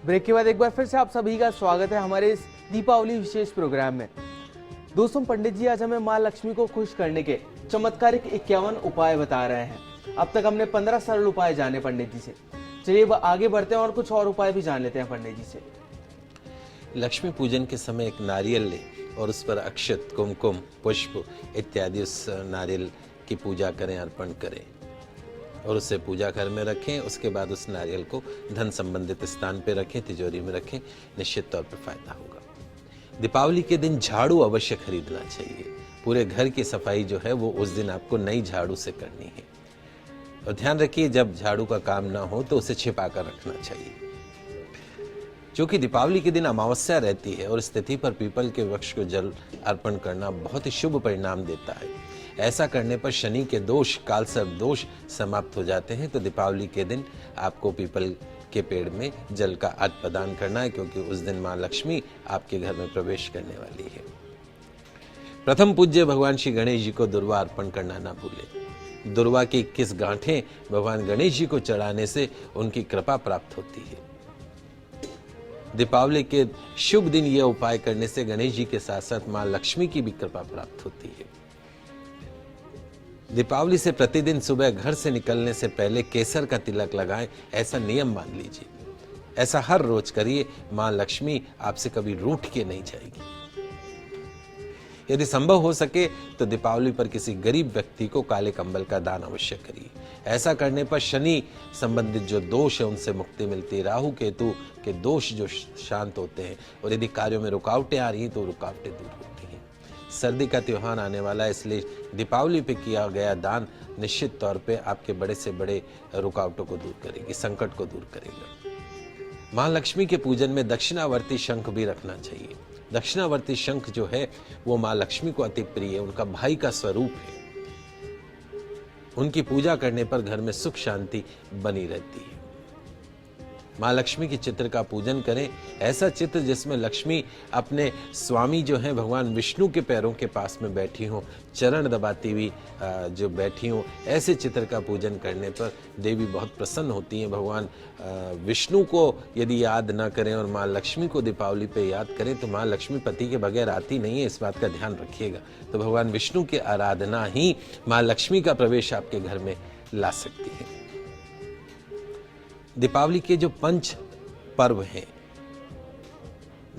Break के बाद एक बार फिर से आप सभी का स्वागत है हमारे इस दीपावली विशेष प्रोग्राम में। दोस्तों, पंडित जी आज हमें माँ लक्ष्मी को खुश करने के चमत्कारिक 51 उपाय बता रहे हैं। अब तक हमने 15 सरल उपाय जाने पंडित जी से। चलिए आगे बढ़ते हैं और कुछ और उपाय भी जान लेते हैं पंडित जी से। लक्ष्मी पूजन के समय एक नारियल ले और उस पर अक्षत, कुमकुम, पुष्प इत्यादि उस नारियल की पूजा करें, अर्पण करें और उसे पूजा घर में रखें। उसके बाद उस नारियल को धन संबंधित स्थान पे रखें, तिजोरी में रखें, निश्चित तौर पर फायदा होगा। दीपावली के दिन झाड़ू अवश्य खरीदना चाहिए। पूरे घर की सफाई जो है वो उस दिन आपको नई झाड़ू से करनी है। और ध्यान रखिए, जब झाड़ू का काम ना हो तो उसे छिपा कर रखना चाहिए। क्योंकि दीपावली के दिन अमावस्या रहती है और इस तिथि पर पीपल के वृक्ष को जल अर्पण करना बहुत ही शुभ परिणाम देता है। ऐसा करने पर शनि के दोष, कालसर्प दोष समाप्त हो जाते हैं। तो दीपावली के दिन आपको पीपल के पेड़ में जल का अर्घ्य प्रदान करना है, क्योंकि उस दिन मां लक्ष्मी आपके घर में प्रवेश करने वाली है। प्रथम पूज्य भगवान श्री गणेश जी को दुर्वा अर्पण करना ना भूलें। दुर्वा की 21 गांठें भगवान गणेश जी को चढ़ाने से उनकी कृपा प्राप्त होती है। दीपावली के शुभ दिन यह उपाय करने से गणेश जी के साथ साथ मां लक्ष्मी की भी कृपा प्राप्त होती है। दीपावली से प्रतिदिन सुबह घर से निकलने से पहले केसर का तिलक लगाएं, ऐसा नियम मान लीजिए। ऐसा हर रोज करिए, मां लक्ष्मी आपसे कभी रूठ के नहीं जाएगी। यदि संभव हो सके तो दीपावली पर किसी गरीब व्यक्ति को काले कंबल का दान अवश्य करिए। ऐसा करने पर शनि संबंधित जो दोष है उनसे मुक्ति मिलती है। राहु केतु के दोष जो शांत होते हैं और यदि कार्यों में रुकावटें आ रही हैं तो रुकावटें दूर होती हैं। सर्दी का त्योहार आने वाला है, इसलिए दीपावली पे किया गया दान निश्चित तौर पे आपके बड़े से बड़े रुकावटों को दूर करेगी, संकट को दूर करेगा। मां लक्ष्मी के पूजन में दक्षिणावर्ती शंख भी रखना चाहिए। दक्षिणावर्ती शंख जो है वो मां लक्ष्मी को अति प्रिय है, उनका भाई का स्वरूप है। उनकी पूजा करने पर घर में सुख शांति बनी रहती है। मां लक्ष्मी के चित्र का पूजन करें, ऐसा चित्र जिसमें लक्ष्मी अपने स्वामी जो हैं भगवान विष्णु के पैरों के पास में बैठी हो, चरण दबाती हुई जो बैठी हो, ऐसे चित्र का पूजन करने पर देवी बहुत प्रसन्न होती हैं। भगवान विष्णु को यदि याद न करें और मां लक्ष्मी को दीपावली पे याद करें तो मां लक्ष्मी पति के बगैर आती नहीं है, इस बात का ध्यान रखिएगा। तो भगवान विष्णु की आराधना ही मां लक्ष्मी का प्रवेश आपके घर में ला सकती है। दीपावली के जो पंच पर्व हैं,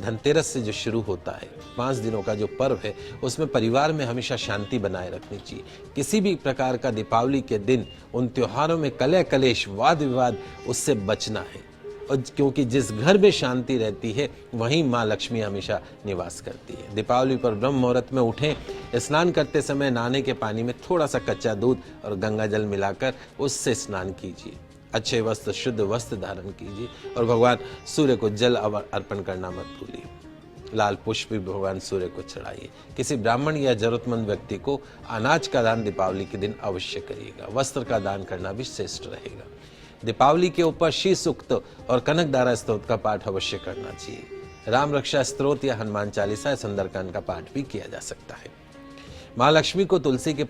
धनतेरस से जो शुरू होता है, 5 दिनों का जो पर्व है, उसमें परिवार में हमेशा शांति बनाए रखनी चाहिए। किसी भी प्रकार का दीपावली के दिन उन त्योहारों में कलह कलेश, वाद विवाद, उससे बचना है। और क्योंकि जिस घर में शांति रहती है वहीं मां लक्ष्मी हमेशा निवास करती है। दीपावली पर ब्रह्म मुहूर्त में उठें, स्नान करते समय नहाने के पानी में थोड़ा सा कच्चा दूध और गंगा जल मिलाकर उससे स्नान कीजिए। अच्छे वस्त्र, शुद्ध वस्त्र धारण कीजिए और भगवान सूर्य को जल अर्पण करना मत भूलिए। लाल पुष्प भी भगवान सूर्य को चढ़ाइए। किसी ब्राह्मण या जरूरतमंद व्यक्ति को अनाज का दान दीपावली के दिन अवश्य करिएगा। वस्त्र का दान करना भी श्रेष्ठ रहेगा। दीपावली के ऊपर श्री सूक्त और कनकधारा स्तोत्र का पाठ अवश्य करना चाहिए। राम रक्षा स्तोत्र या हनुमान चालीसा, सुंदरकांड का पाठ भी किया जा सकता है। माँ लक्ष्मी को तुलसी के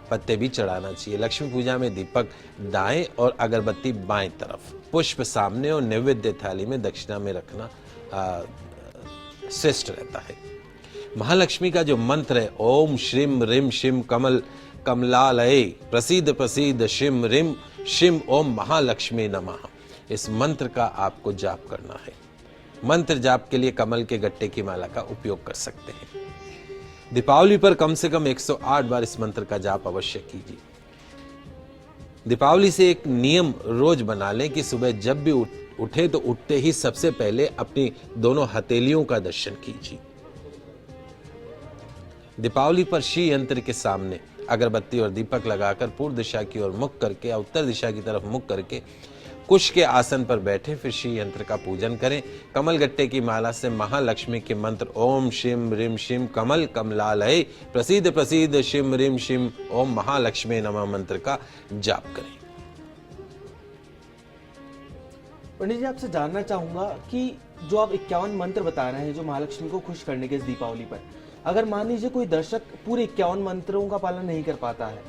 पत्ते भी चढ़ाना चाहिए। लक्ष्मी पूजा में दीपक दाएं और अगरबत्ती बाएं तरफ, पुष्प सामने और नैवेद्य थाली में दक्षिणा में रखना श्रेष्ठ रहता है। महालक्ष्मी का जो मंत्र है, ओम श्रीम ह्रीम शिम कमल कमलालये प्रसीद प्रसीद शिम ह्रीम शिम ओम महालक्ष्मी नमः, इस मंत्र का आपको जाप करना है। मंत्र जाप के लिए कमल के गट्टे की माला का उपयोग कर सकते हैं। दीपावली पर कम से कम 108 बार इस मंत्र का जाप अवश्य कीजिए। दीपावली से एक नियम रोज बना लें कि सुबह जब भी उठे तो उठते ही सबसे पहले अपनी दोनों हथेलियों का दर्शन कीजिए। दीपावली पर श्री यंत्र के सामने अगरबत्ती और दीपक लगाकर पूर्व दिशा की ओर मुख करके या उत्तर दिशा की तरफ मुख करके कुश के आसन पर बैठे, फिर श्री यंत्र का पूजन करें। कमल गट्टे की माला से महालक्ष्मी के मंत्र ओम शिम ह्रीम शिम कमल कमलालये प्रसीद प्रसीद शिम ह्रीम शिम ओम महालक्ष्मी नमः मंत्र का जाप करें। पंडित जी, आपसे जानना चाहूंगा कि जो आप 51 मंत्र बता रहे हैं जो महालक्ष्मी को खुश करने के इस दीपावली पर, अगर मान लीजिए कोई दर्शक पूरे 51 मंत्रों का पालन नहीं कर पाता है,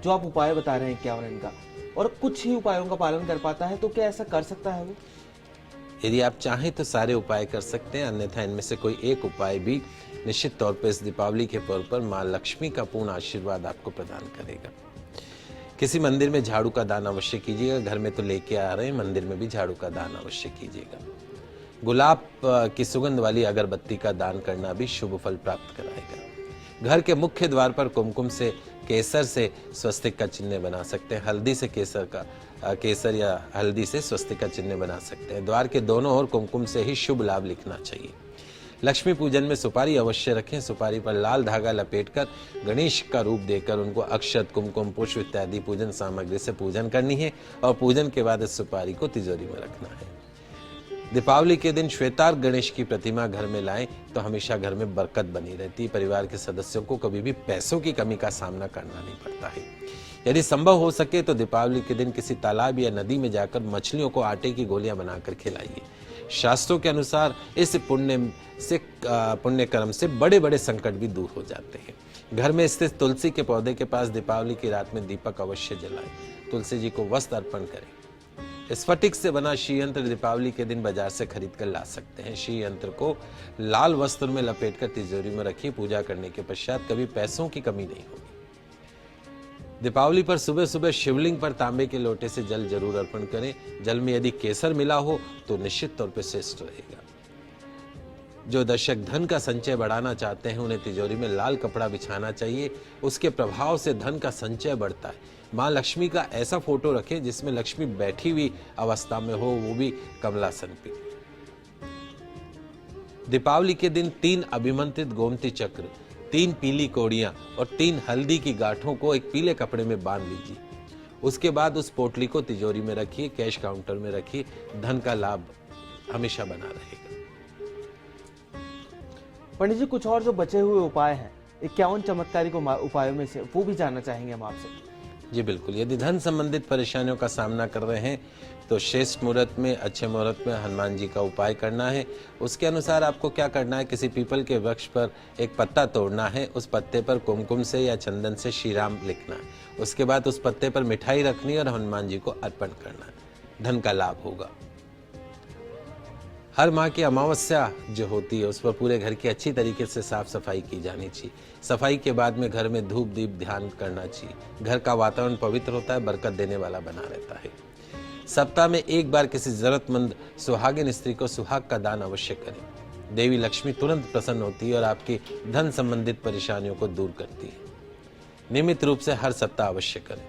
जो आप उपाय बता रहे हैं 51 का, और कुछ ही उपायों का पालन कर पाता है, तो क्या ऐसा कर सकता है वो? यदि आप चाहें तो सारे उपाय कर सकते हैं, अन्यथा इनमें से कोई एक उपाय भी निश्चित तौर पर इस दीपावली के पर्व पर माँ लक्ष्मी का पूर्ण आशीर्वाद आपको प्रदान करेगा। किसी मंदिर में झाड़ू का दान अवश्य कीजिएगा। घर में तो लेके आ रहे हैं, मंदिर में भी झाड़ू का दान अवश्य कीजिएगा। गुलाब की सुगंध वाली अगरबत्ती का दान करना भी शुभ फल प्राप्त कराएगा। घर के मुख्य द्वार पर कुमकुम से, केसर से स्वस्तिक का चिन्ह बना सकते हैं। हल्दी से केसर या हल्दी से स्वस्तिक का चिन्ह बना सकते हैं। द्वार के दोनों ओर कुमकुम से ही शुभ लाभ लिखना चाहिए। लक्ष्मी पूजन में सुपारी अवश्य रखें। सुपारी पर लाल धागा लपेटकर गणेश का रूप देकर उनको अक्षत, कुमकुम, पुष्प इत्यादि पूजन सामग्री से पूजन करनी है और पूजन के बाद इस सुपारी को तिजोरी में रखना है। दीपावली के दिन श्वेतार गणेश की प्रतिमा घर में लाएं तो हमेशा घर में बरकत बनी रहती है। परिवार के सदस्यों को कभी भी पैसों की कमी का सामना करना नहीं पड़ता है। यदि संभव हो सके तो दीपावली के दिन किसी तालाब या नदी में जाकर मछलियों को आटे की गोलियां बनाकर खिलाइए। शास्त्रों के अनुसार इस पुण्य कर्म से बड़े बड़े संकट भी दूर हो जाते हैं। घर में स्थित तुलसी के पौधे के पास दीपावली की रात में दीपक अवश्य जलाएं। तुलसी जी को वस्त्र अर्पण करें। स्फटिक से बना श्री यंत्र दीपावली के दिन बाजार से खरीद कर ला सकते हैं। श्री यंत्र को लाल वस्त्र में लपेटकर तिजोरी में रखिए। पूजा करने के पश्चात कभी पैसों की कमी नहीं होगी। दीपावली पर सुबह सुबह शिवलिंग पर तांबे के लोटे से जल जरूर अर्पण करें। जल में यदि केसर मिला हो तो निश्चित तौर पर श्रेष्ठ रहेगा। जो दर्शक धन का संचय बढ़ाना चाहते हैं उन्हें तिजोरी में लाल कपड़ा बिछाना चाहिए। उसके प्रभाव से धन का संचय बढ़ता है। माँ लक्ष्मी का ऐसा फोटो रखें जिसमें लक्ष्मी बैठी हुई अवस्था में हो, वो भी कमलासन पे। दीपावली के दिन 3 अभिमंत्रित गोमती चक्र, 3 पीली कौड़ियां और 3 हल्दी की गांठों को एक पीले कपड़े में बांध लीजिए। उसके बाद उस पोटली को तिजोरी में रखिए, कैश काउंटर में रखिए। धन का लाभ हमेशा बना रहेगा। पंडित जी, कुछ और जो बचे हुए उपाय हैं 51 चमत्कारिक उपायों में से, वो भी जानना चाहेंगे हम आपसे। जी बिल्कुल। यदि धन संबंधित परेशानियों का सामना कर रहे हैं तो श्रेष्ठ मुहूर्त में, अच्छे मुहूर्त में हनुमान जी का उपाय करना है। उसके अनुसार आपको क्या करना है, किसी पीपल के वृक्ष पर एक पत्ता तोड़ना है। उस पत्ते पर कुमकुम से या चंदन से श्री राम लिखना है। उसके बाद उस पत्ते पर मिठाई रखनी है और हनुमान जी को अर्पण करना है। धन का लाभ होगा। हर माह की अमावस्या जो होती है उस पर पूरे घर की अच्छी तरीके से साफ सफाई की जानी चाहिए। सफाई के बाद में घर में धूप दीप ध्यान करना चाहिए। घर का वातावरण पवित्र होता है, बरकत देने वाला बना रहता है। सप्ताह में एक बार किसी जरूरतमंद सुहागिन स्त्री को सुहाग का दान अवश्य करें। देवी लक्ष्मी तुरंत प्रसन्न होती है और आपकी धन संबंधित परेशानियों को दूर करती है। नियमित रूप से हर सप्ताह अवश्य करें।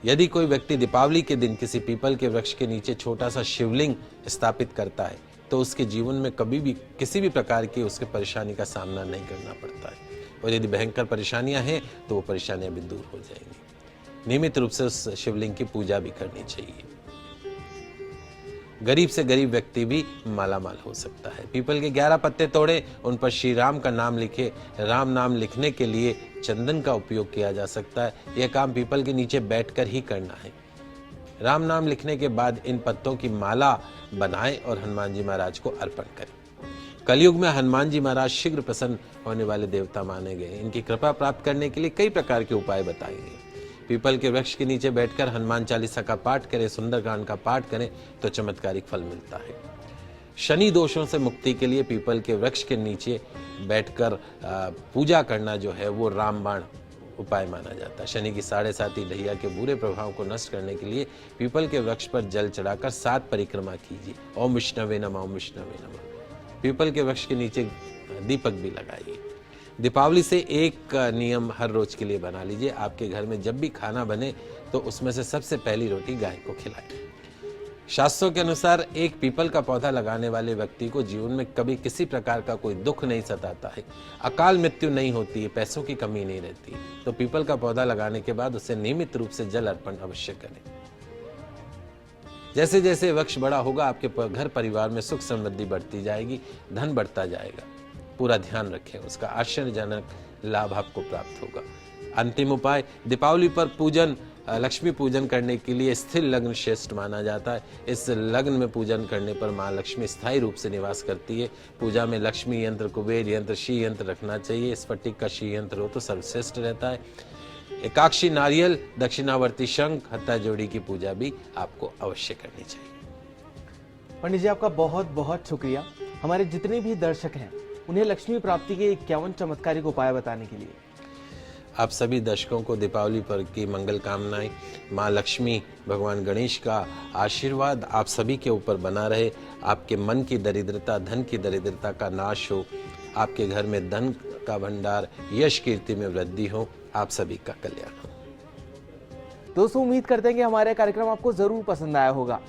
यदि कोई व्यक्ति दीपावली के दिन किसी पीपल के वृक्ष के नीचे छोटा सा शिवलिंग स्थापित करता है तो उसके जीवन में कभी भी किसी भी प्रकार की उसके परेशानी का सामना नहीं करना पड़ता है। और यदि भयंकर परेशानियां हैं तो वो परेशानियां भी दूर हो जाएंगी। नियमित रूप से उस शिवलिंग की पूजा भी करनी चाहिए। गरीब से गरीब व्यक्ति भी मालामाल हो सकता है। पीपल के 11 पत्ते तोड़े, उन पर श्री राम का नाम लिखे। राम नाम लिखने के लिए चंदन का उपयोग किया जा सकता है। यह काम पीपल के नीचे बैठकर ही करना है। राम नाम लिखने के बाद इन पत्तों की माला बनाएं और हनुमान जी महाराज को अर्पण करें। कलयुग में हनुमान जी महाराज शीघ्र प्रसन्न होने वाले देवता माने गए। इनकी कृपा प्राप्त करने के लिए कई प्रकार के उपाय बताए गए। पीपल के वृक्ष के नीचे बैठकर हनुमान चालीसा का पाठ करें, सुंदरकांड का पाठ करें तो चमत्कारिक फल मिलता है। शनि दोषों से मुक्ति के लिए पीपल के वृक्ष के नीचे बैठकर पूजा करना जो है वो रामबाण उपाय माना जाता है। शनि की 7.5 ढैया के बुरे प्रभाव को नष्ट करने के लिए पीपल के वृक्ष पर जल चढ़ाकर 7 परिक्रमा कीजिए। ओम विष्णवे नमः, ओम विष्णवे नमः। पीपल के वृक्ष के नीचे दीपक भी लगाइए। दीपावली से एक नियम हर रोज के लिए बना लीजिए। आपके घर में जब भी खाना बने तो उसमें से सबसे पहली रोटी गाय को खिलाएं। शास्त्रों के अनुसार एक पीपल का पौधा लगाने वाले व्यक्ति को जीवन में कभी किसी प्रकार का कोई दुख नहीं सताता है, अकाल मृत्यु नहीं होती है, पैसों की कमी नहीं रहती। तो पीपल का पौधा लगाने के बाद उसे नियमित रूप से जल अर्पण अवश्य करें। जैसे जैसे वृक्ष बड़ा होगा आपके घर परिवार में सुख समृद्धि बढ़ती जाएगी, धन बढ़ता जाएगा। पूरा ध्यान रखें, उसका आश्चर्यजनक लाभ आपको प्राप्त होगा। अंतिम उपाय, दीपावली पर पूजन, लक्ष्मी पूजन करने के लिए स्थिर लग्न श्रेष्ठ माना जाता है। इस लग्न में पूजन करने पर माँ लक्ष्मी स्थायी रूप से निवास करती है। पूजा में लक्ष्मी यंत्र, कुबेर यंत्र, श्री यंत्र रखना चाहिए। स्फटिक का श्री यंत्र हो तो सर्वश्रेष्ठ रहता है। एकाक्षी नारियल, दक्षिणावर्ती शंख, हत्था जोड़ी की पूजा भी आपको अवश्य करनी चाहिए। पंडित जी आपका बहुत बहुत शुक्रिया हमारे जितने भी दर्शक हैं उन्हें लक्ष्मी प्राप्ति के 51 चमत्कारिक उपाय बताने के लिए। आप सभी दर्शकों को दीपावली पर्व की मंगल कामनाएं। माँ लक्ष्मी, भगवान गणेश का आशीर्वाद आप सभी के ऊपर बना रहे। आपके मन की दरिद्रता, धन की दरिद्रता का नाश हो। आपके घर में धन का भंडार, यश कीर्ति में वृद्धि हो। आप सभी का कल्याण हो। दोस्तों उम्मीद करते हैं कि हमारा कार्यक्रम आपको जरूर पसंद आया होगा।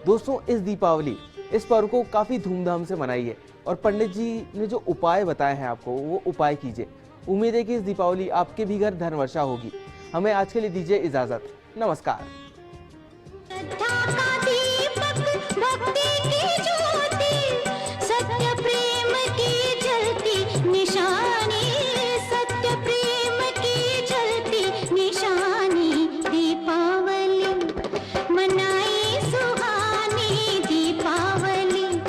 दोस्तों इस दीपावली इस पर्व को काफी धूमधाम से मनाइए और पंडित जी ने जो उपाय बताए हैं आपको वो उपाय कीजिए। उम्मीद है कि इस दीपावली आपके भी घर धन वर्षा होगी। हमें आज के लिए दीजिए इजाजत। नमस्कार।